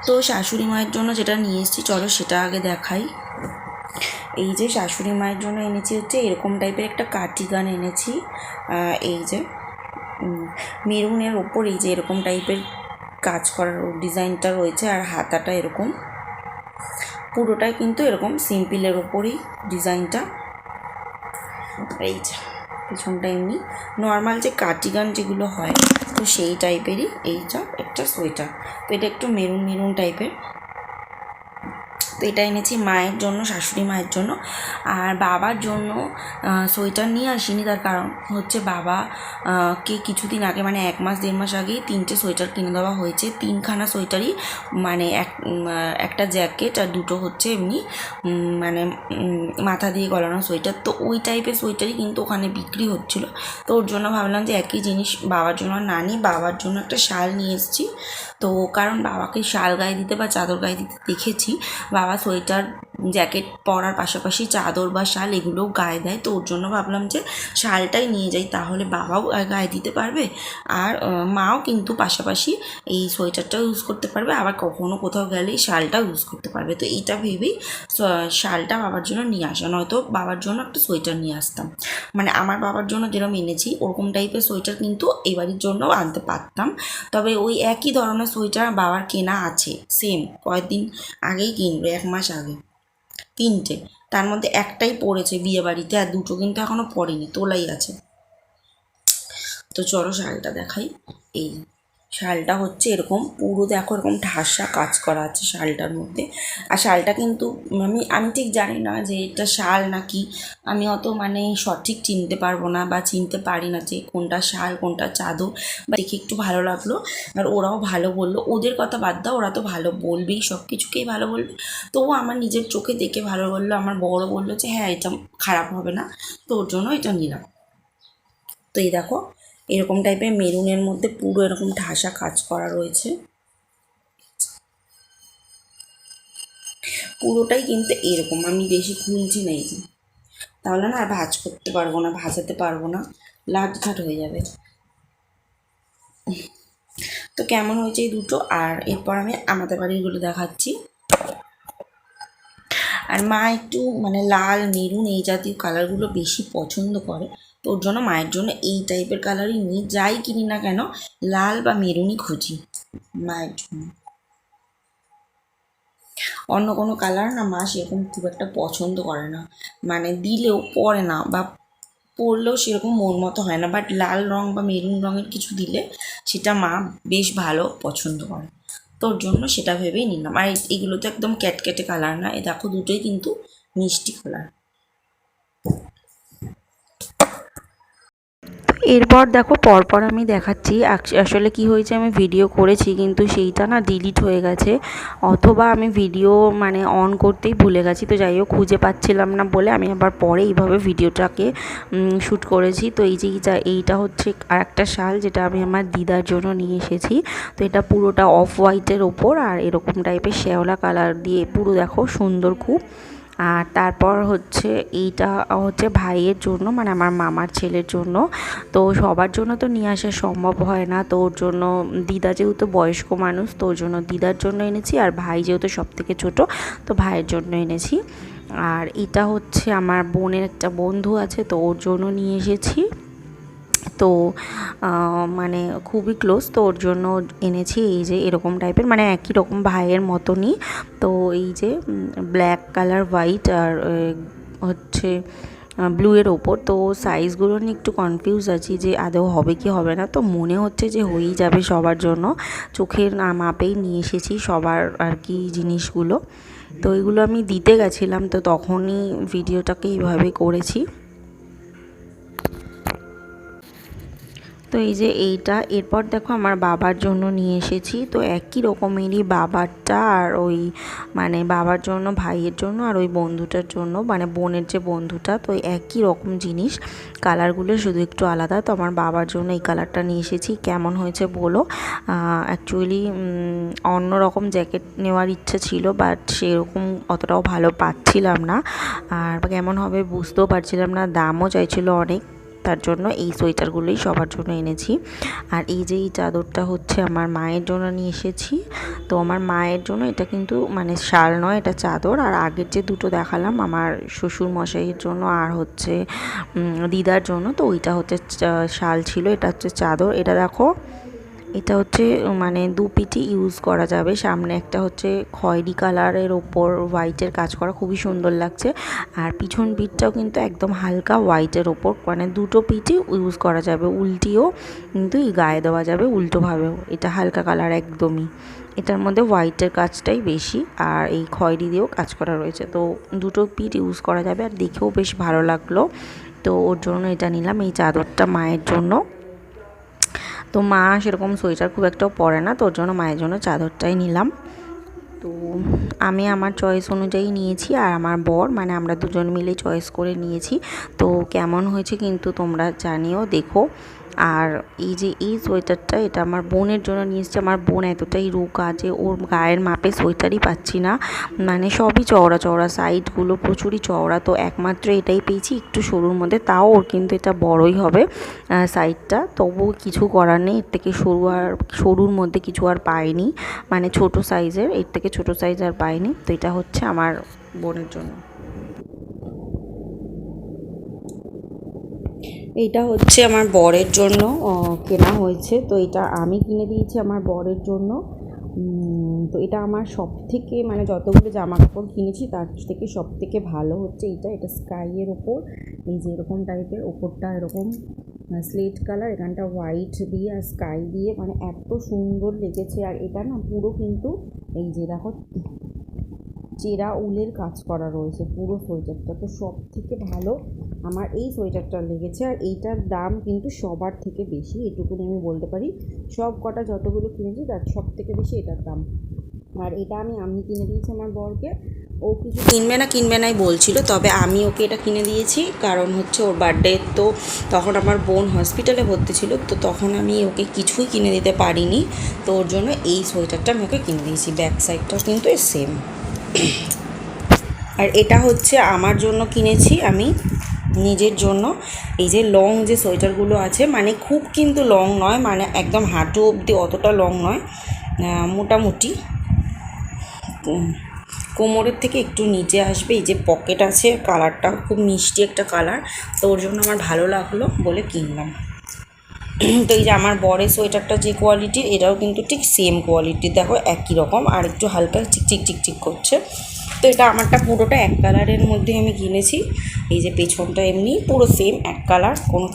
তো শাশুড়ি মায়ের জন্য যেটা নিয়ে এসেছি চলো সেটা আগে দেখাই। এই যে শাশুড়ি মায়ের জন্য এনেছি হচ্ছে এরকম টাইপের একটা কার্ডিগান এনেছি। এই যে মেরুনের ওপর এই যে এরকম টাইপের কাজ করার ডিজাইনটা রয়েছে, আর হাতাটা এরকম পুরোটাই কিন্তু এরকম সিম্পলের ওপরই ডিজাইনটা। এই যে পিছনটা এমনি নর্মাল যে কার্ডিগান যেগুলো হয় তো সেই টাইপেরই এইটা একটা সোয়েটার। তো এটা একটু মেরুন মেরুন টাইপের। তো এটা এনেছি মায়ের জন্য, শাশুড়ি মায়ের জন্য। আর বাবার জন্য সোয়েটার নিয়ে আসিনি, তার কারণ হচ্ছে বাবাকে কিছুদিন আগে মানে 1 মাস 1.5 মাস আগেই 3টে সোয়েটার কিনে দেওয়া হয়েছে। 3খানা সোয়েটারই মানে একটা জ্যাকেট আর 2টো হচ্ছে এমনি মানে মাথা দিয়ে গলানো সোয়েটার। তো ওই টাইপের সোয়েটারই কিন্তু ওখানে বিক্রি হচ্ছিলো। তো ওর জন্য ভাবলাম যে একই জিনিস বাবার জন্য না নিই, বাবার জন্য একটা শাল নিয়ে এসেছি। তো কারণ বাবাকে শাল গায়ে দিতে বা চাদর গায়ে দিতে দেখেছি বাবা সোয়েটার জ্যাকেট পরার পাশাপাশি চাদর বা শাল এগুলোও গায়ে দেয়। তো ওর জন্য ভাবলাম যে শালটাই নিয়ে যাই, তাহলে বাবাও গায়ে দিতে পারবে আর মাও কিন্তু পাশাপাশি এই সোয়েটারটাও ইউজ করতে পারবে, আবার কখনও কোথাও গেলেই শালটাও ইউজ করতে পারবে। তো এইটা ভেবেই শালটা বাবার জন্য নিয়ে আসা, নয়তো বাবার জন্য একটা সোয়েটার নিয়ে আসতাম। মানে আমার বাবার জন্য যেরকম এনেছি ওরকম টাইপের সোয়েটার কিন্তু এই বাড়ির জন্যও আনতে পারতাম, তবে ওই একই ধরনের সোয়েটার বাবার কেনা আছে সেম, কয়েকদিন আগেই কিনবে, 1 মাস আগে 3টে, তার মধ্যে একটাই পড়েছে বিয়ে বাড়িতে, আর 2টো কিন্তু এখনও পড়েনি, তোলাই আছে। তো চলো শালটা দেখাই। এই শালটা হচ্ছে এরকম পুরো দেখো এরকম ঠাসা কাজ করা আছে শালটার মধ্যে। আর শালটা কিন্তু আমি ঠিক জানি না যে এটা শাল নাকি, আমি অত মানে সঠিক চিনতে পারবো না বা চিনতে পারি না যে কোনটা শাল কোনটা চাদর। বা দেখে একটু ভালো লাগলো, আর ওরাও ভালো বললো। ওদের কথা বাদ দাও, ওরা তো ভালো বলবেই, সব কিছুকেই ভালো বলবে। তো আমার নিজের চোখে দেখে ভালো বললো। আমার বড় বললো যে হ্যাঁ এটা খারাপ হবে না, তো ওর জন্য এটা নিলাম। তো এই দেখো এরকম টাইপের মেরুনের মধ্যে পুরো এরকম ঠাসা কাজ করা রয়েছে, পুরোটাই কিন্তু এরকম। আমি বেশি খুলছি না এই যে, তাহলে না আর ভাঁজ করতে পারবো না, ভাজাতে পারবো না, লাটঘাট হয়ে যাবে। তো কেমন হয়েছে এই দুটো, আর এরপর আমি আমাদের বাড়িগুলো দেখাচ্ছি। আর মা একটু মানে লাল মেরুন এই জাতীয় কালারগুলো বেশি পছন্দ করে, তো ওর জন্য মায়ের জন্য এই টাইপের কালারই নিই, যাই কিনি না কেন লাল বা মেরুনই খুঁজি মায়ের জন্য। অন্য কোনো কালার না মা সেরকম খুব একটা পছন্দ করে না, মানে দিলেও পরে না বা পরলেও সেরকম মন মতো হয় না। বাট লাল রঙ বা মেরুন রঙের কিছু দিলে সেটা মা বেশ ভালো পছন্দ করে, তোর জন্য সেটা ভেবেই নিলাম। আর এগুলো তো একদম ক্যাটক্যাটে কালার না, এ দেখো দুটোই কিন্তু মিষ্টি কালার। এরপর দেখো পরপর আমি দেখাচ্ছি আসলে কি হয়েছে, আমি ভিডিও করেছি কিন্তু সেইটা না ডিলিট হয়ে গেছে, অথবা আমি ভিডিও মানে অন করতেই ভুলে গেছি। তো যাই হোক খুঁজে পাচ্ছিলাম না বলে আমি আবার পরে এইভাবে ভিডিওটাকে শ্যুট করেছি। তো এই যে এইটা হচ্ছে আর একটা শাল যেটা আমি আমার দিদার জন্য নিয়ে এসেছি। তো এটা পুরোটা অফ হোয়াইটের ওপর আর এরকম টাইপের শ্যাওলা কালার দিয়ে পুরো দেখো সুন্দর খুব। আর তারপর হচ্ছে এইটা হচ্ছে ভাইয়ের জন্য, মানে আমার মামার ছেলের জন্য। তো সবার জন্য তো নিয়ে আসা সম্ভব হয় না, তো ওর জন্য দিদা যেহেতু বয়স্ক মানুষ তো ওর জন্য দিদার জন্য এনেছি, আর ভাই যেহেতু সবথেকে ছোটো তো ভাইয়ের জন্য এনেছি। আর এটা হচ্ছে আমার বোনের একটা বন্ধু আছে তো ওর জন্য নিয়ে এসেছি। তো মানে খুবই ক্লোজ, তো ওর জন্য এনেছি এই যে এরকম টাইপের মানে একই রকম ভাইয়ের মতনই। তো এই যে ব্ল্যাক কালার হোয়াইট আর হচ্ছে ব্লু এর ওপর। তো সাইজগুলো নিয়ে একটু কনফিউজ আছি যে আদৌ হবে কি হবে না, তো মনে হচ্ছে যে হয়েই যাবে সবার জন্য। চোখের মাপেই নিয়ে এসেছি সবার আর কি জিনিসগুলো। তো এগুলো আমি দিতে গেছিলাম, তো তখনই ভিডিওটাকে এইভাবে করেছি। তো এই যে এইটা এরপর দেখো আমার বাবার জন্য নিয়ে এসেছি। তো একই রকমেরই বাবারটা আর ওই মানে বাবার জন্য ভাইয়ের জন্য আর ওই বন্ধুটার জন্য মানে বোনের যে বন্ধুটা, তো একই রকম জিনিস, কালারগুলো শুধু একটু আলাদা। তো আমার বাবার জন্য এই কালারটা নিয়ে এসেছি, কেমন হয়েছে বলো। অ্যাকচুয়ালি অন্য রকম জ্যাকেট নেওয়ার ইচ্ছা ছিল বাট সেরকম অতটাও ভালো পাচ্ছিলাম না, আর কেমন হবে বুঝতেও পারছিলাম না, দামও চাইছিল অনেক, তার জন্য এই সোয়েটারগুলোই সবার জন্য এনেছি। আর এই যে এই চাদরটা হচ্ছে আমার মায়ের জন্য নিয়ে এসেছি। তো আমার মায়ের জন্য এটা কিন্তু মানে শাল নয়, এটা চাদর। আর আগের যে দুটো দেখালাম আমার শ্বশুর মশাইয়ের জন্য আর হচ্ছে দিদার জন্য, তো ওইটা হচ্ছে শাল ছিল, এটা হচ্ছে চাদর। এটা দেখো, এটা হচ্ছে মানে দু পিঠই ইউজ করা যাবে। সামনে একটা হচ্ছে খয়েরি কালারের ওপর হোয়াইটের কাজ করা, খুবই সুন্দর লাগছে। আর পিছন পিঠটাও কিন্তু একদম হালকা হোয়াইটের ওপর, মানে দুটো পিঠই ইউজ করা যাবে, উল্টিও কিন্তু গায়ে দেওয়া যাবে, উল্টোভাবেও। এটা হালকা কালার একদমই, এটার মধ্যে হোয়াইটের কাজটাই বেশি আর এই খয়েরি দিয়েও কাজ করা রয়েছে। তো দুটো পিঠ ইউজ করা যাবে আর দেখেও বেশ ভালো লাগলো। তো ওর জন্য এটা নিলাম, এই চাদরটা মায়ের জন্য। তো মা সেরকম সোয়েটার খুব একটাও পরে না, তো ওর জন্য মায়ের জন্য চাদরটাই নিলাম। তো আমি আমার চয়েস অনুযায়ী নিয়েছি আর আমার বর মানে আমরা দুজন মিলে চয়েস করে নিয়েছি। তো কেমন হয়েছে কিন্তু তোমরা জানিও, দেখো। আর এই যে এই সোয়েটারটা, এটা আমার বোনের জন্য নিয়ে এসেছি। আমার বোন এতটাই রোগা যে ওর গায়ের মাপে সোয়েটারই পাচ্ছি না, মানে সবই চওড়া চওড়া, সাইডগুলো প্রচুরই চওড়া। তো একমাত্র এটাই পেয়েছি একটু সরুর মধ্যে, তাও ওর কিন্তু এটা বড়ই হবে সাইডটা, তবুও কিছু করার নেই। এর থেকে সরু আর সরুর মধ্যে কিছু আর পাইনি, মানে ছোট সাইজের, এর থেকে ছোট সাইজ আর পাইনি। তো এটা হচ্ছে আমার বোনের জন্য। এইটা হচ্ছে আমার বরের জন্য কেনা হয়েছে। তো এটা আমি কিনে দিয়েছি আমার বরের জন্য। তো এটা আমার সব থেকে মানে যতগুলো জামা কাপড় কিনেছি তার থেকে সব থেকে ভালো হচ্ছে এটা স্কাইয়ের ওপর, এই যে এরকম টাইপের, ওপরটা এরকম স্লেট কালার, এখানটা হোয়াইট দিয়ে আর স্কাই দিয়ে, মানে এত সুন্দর লেগেছে। আর এটা না পুরো কিন্তু এই যে দেখো চেরা উলের কাজ করা রয়েছে পুরো সোয়েটারটা। তো সব থেকে ভালো আমার এই সোয়েটারটা লেগেছে। আর এইটার দাম কিন্তু সবার থেকে বেশি, এটুকুনি আমি বলতে পারি। সব কটা যতগুলো কিনেছি তার সব থেকে বেশি এটার দাম। আর এটা আমি কিনে দিয়েছি আমার বরকে। ও কিছু কিনবে নাই বলছিল, তবে আমি ওকে এটা কিনে দিয়েছি কারণ হচ্ছে ওর বার্থডে। তো তখন আমার বোন হসপিটালে ভর্তি ছিল, তো তখন আমি ওকে কিছুই কিনে দিতে পারিনি। তো ওর জন্য এই সোয়েটারটা আমি ওকে কিনে দিয়েছি। ব্যাক সাইডটাও কিন্তু সেম। আর এটা হচ্ছে আমার জন্য কিনেছি আমি নিজের জন্য। এই যে লং যে সোয়েটারগুলো আছে, মানে খুব কিন্তু লং নয়, মানে একদম হাঁটু অবধি অতটা লং নয়, মোটামুটি কোমরের থেকে একটু নিচে আসবে। এই যে পকেট আছে, কালারটা খুব মিষ্টি একটা কালার, তো ওর জন্য আমার ভালো লাগলো বলে কিনলাম। তো এই যে আমার বরের সোয়েটারটা যে কোয়ালিটির, এটাও কিন্তু ঠিক সেম কোয়ালিটির, দেখো একই রকম, আর একটু হালকা চিকচিক করছে। তো এটা আমারটা পুরোটা এক কালারের মধ্যে আমি কিনেছি। এই যে পেছনটা এমনি পুরো সেম এক কালার, কোনো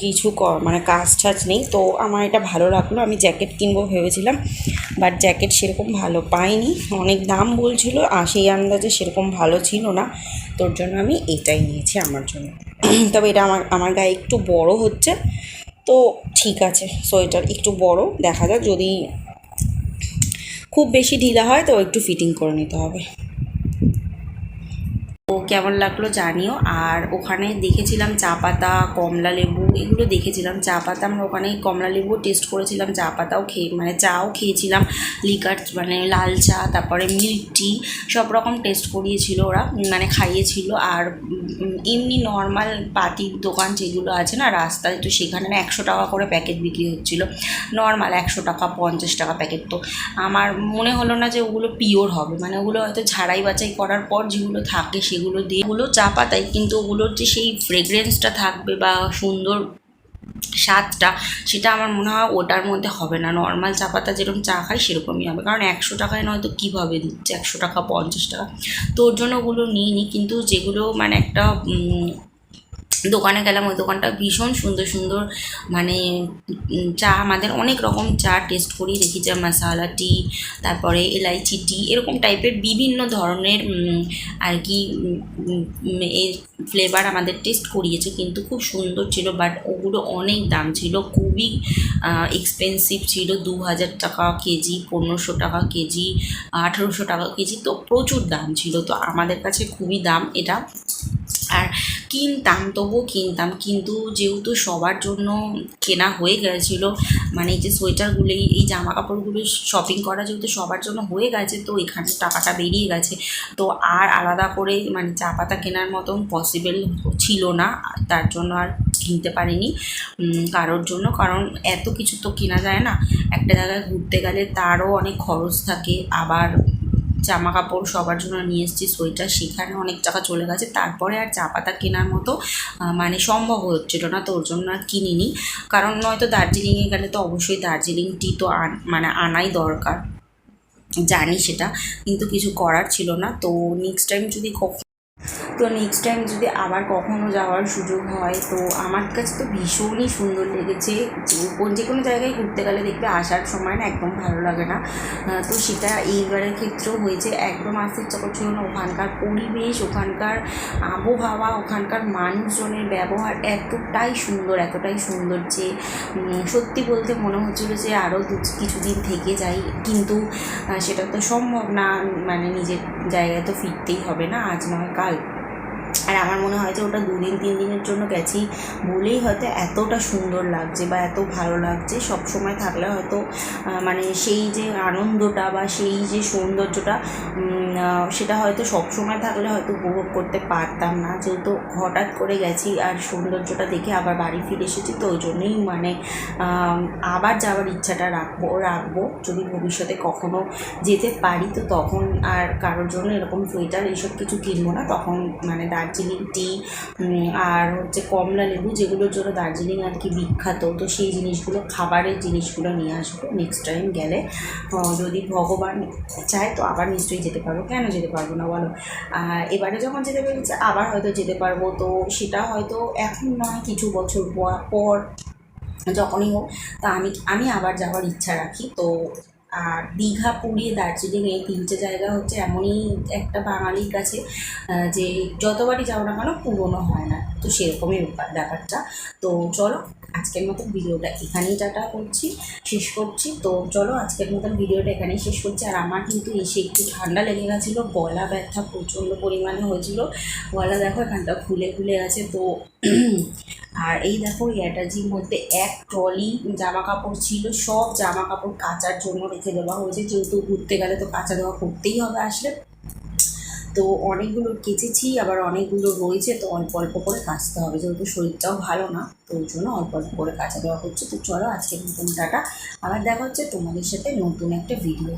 কিছু মানে কাজ টাজ নেই। তো আমার এটা ভালো লাগলো। আমি জ্যাকেট কিনবো ভেবেছিলাম, বাট জ্যাকেট সেরকম ভালো পাইনি, অনেক দাম বলছিল, আর সেই আন্দাজে সেরকম ভালো ছিল না। তোর জন্য আমি এটাই নিয়েছি আমার জন্য। তবে এটা আমার গায়ে একটু বড় হচ্ছে, তো ঠিক আছে, সোয়েটার একটু বড়, দেখা যাক, যদি খুব বেশি ঢিলা হয় তো একটু ফিটিং করে নিতে হবে। তো কেমন লাগলো জানিও। আর ওখানে দেখেছিলাম চা পাতা, কমলা লেবু, এগুলো দেখেছিলাম। চা পাতা আমরা ওখানে কমলা লেবু টেস্ট করেছিলাম, চা পাতাও মানে চাও খেয়েছিলাম, লিকার মানে লাল চা, তারপরে মিল্ক টি, সব রকম টেস্ট করিয়েছিল ওরা, মানে খাইয়েছিল। আর এমনি নর্মাল পাতির দোকান যেগুলো আছে না রাস্তায়, তো সেখানে না 100 টাকা করে প্যাকেট বিক্রি হচ্ছিলো, নর্মাল 100 টাকা 50 টাকা প্যাকেট। তো আমার মনে হলো না যে ওগুলো পিওর হবে, মানে ওগুলো হয়তো ঝাড়াই বাছাই করার পর যেগুলো থাকে সেগুলো দিয়ে, ওগুলো চা পাতায়, কিন্তু ওগুলোর যে সেই ফ্রেগরেন্সটা থাকবে বা সুন্দর স্বাদটা, সেটা আমার মনে হয় ওটার মধ্যে হবে না। নর্মাল চা পাতা যেরকম চা খাই সেরকমই হবে, কারণ 100 টাকায় নয়তো কীভাবে দিচ্ছে, 100 টাকা 50 টাকা। তো ওর জন্য ওগুলো নিইনি। কিন্তু যেগুলো মানে একটা দোকানে গেলাম, ওই দোকানটা ভীষণ সুন্দর মানে চা, আমাদের অনেক রকম চা টেস্ট করিয়ে রেখেছে, মশালা টি, তারপরে এলাইচি টি, এরকম টাইপের বিভিন্ন ধরনের আর কি এর ফ্লেভার আমাদের টেস্ট করিয়েছে, কিন্তু খুব সুন্দর ছিল। বাট ওগুলো অনেক দাম ছিল, খুবই এক্সপেন্সিভ ছিল। 2000 টাকা কেজি, 1500 টাকা কেজি, 1800 টাকা কেজি, তো প্রচুর দাম ছিল। তো আমাদের কাছে খুবই দাম এটা। আর কিনতাম, তবুও কিনতাম, কিন্তু যেহেতু সবার জন্য কেনা হয়ে গেছিলো, মানে এই যে সোয়েটারগুলো, এই জামা কাপড়গুলো শপিং করা যেহেতু সবার জন্য হয়ে গেছে, তো এখানে টাকাটা বেরিয়ে গেছে। তো আর আলাদা করে মানে চা পাতা কেনার মতন পসিবল ছিল না, তার জন্য আর কিনতে পারিনি কারোর জন্য, কারণ এত কিছু তো কেনা যায় না। একটা জায়গায় ঘুরতে গেলে তারও অনেক খরচ থাকে, আবার জামা কাপড় সবার জন্য নিয়ে এসেছি, সোয়েটার, সেখানে অনেক টাকা চলে গেছে। তারপরে আর চা পাতা কেনার মতো মানে সম্ভব হচ্ছিল না, তো ওর জন্য আর কিনিনি। কারণ নয়তো দার্জিলিংয়ে গেলে তো অবশ্যই দার্জিলিং টি তো মানে আনাই দরকার, জানি সেটা, কিন্তু কিছু করার ছিল না। তো নেক্সট টাইম যদি আবার কখনও যাওয়ার সুযোগ হয়, তো আমার কাছে তো ভীষণই সুন্দর লেগেছে। যে কোনো জায়গায় ঘুরতে গেলে দেখবে আসার সময় না একদম ভালো লাগে না, তো সেটা এইবারের ক্ষেত্রেও হয়েছে। একদম আসতে ইচ্ছা করছিল না। ওখানকার পরিবেশ, ওখানকার আবহাওয়া, ওখানকার মানুষজনের ব্যবহার এতটাই সুন্দর যে সত্যি বলতে মনে হচ্ছিলো যে আরও কিছুদিন থেকে যাই, কিন্তু সেটা তো সম্ভব না, মানে নিজের জায়গায় তো ফিরতেই হবে না, আজ নয় কাল। আর আমার মনে হয় যে ওটা 2 দিন 3 দিনের জন্য গেছি বলেই হয়তো এতটা সুন্দর লাগছে বা এত ভালো লাগছে। সব সময় থাকলে হয়তো মানে সেই যে আনন্দটা বা সেই যে সৌন্দর্যটা সেটা হয়তো সব সময় থাকলে হয়তো উপভোগ করতে পারতাম না, যেহেতু হঠাৎ করে গেছি আর সৌন্দর্যটা দেখে আবার বাড়ি ফিরে এসেছি। তো ওই জন্যই মানে আবার যাওয়ার ইচ্ছাটা রাখবো যদি ভবিষ্যতে কখনো যেতে পারি, তো তখন আর কারোর জন্য এরকম সোয়েটার এইসব কিছু কিনবো না, তখন মানে দার্জিলিং টি আর হচ্ছে কমলা লেবু, যেগুলোর জন্য দার্জিলিং আর কি বিখ্যাত, তো সেই জিনিসগুলো, খাবারের জিনিসগুলো নিয়ে আসবো নেক্সট টাইম গেলে। যদি ভগবান চায় তো আবার নিশ্চয়ই যেতে পারবো, কেন যেতে পারবো না বলো। এবারে যখন যেতে পেরেছি আবার হয়তো যেতে পারবো, তো সেটা হয়তো এখন নয়, কিছু বছর পর যখনই হোক, তা আমি আবার যাওয়ার ইচ্ছা রাখি। তো আর দীঘা, পুরী, দার্জিলিং, এই 3টে জায়গা হচ্ছে এমনই একটা বাঙালির কাছে যে যতবারই যাও না কেন পুরনো হয় না, তো সেরকমই ব্যাপারটা। তো চলো আজকের মতন ভিডিওটা এখানেই শেষ করছি। তো চলো আজকের মতন ভিডিওটা এখানেই শেষ করছি। আর আমার কিন্তু এসে একটু ঠান্ডা লেগে গেছিলো, গলা ব্যথা প্রচণ্ড পরিমাণে হয়েছিল, গলা দেখো এখানটা ফুলে গেছে। তো আর এই দেখো অ্যাটাজির মধ্যে 1 ট্রলি জামা কাপড় ছিল, সব জামা কাপড় কাচার জন্য রেখে দেওয়া হয়েছে, যেহেতু ঘুরতে গেলে তো কাচা দেওয়া করতেই হবে আসলে। তো অনেকগুলো কেচেছি, আবার অনেকগুলো রয়েছে, তো অল্প অল্প করে কাচতে হবে, যেহেতু শরীরটাও ভালো না, তো ওই জন্য অল্প অল্প করে কাচা দেওয়া হচ্ছে। তো চলো আজকের মতন টাটা, আবার দেখা হচ্ছে তোমাদের সাথে নতুন একটা ভিডিও।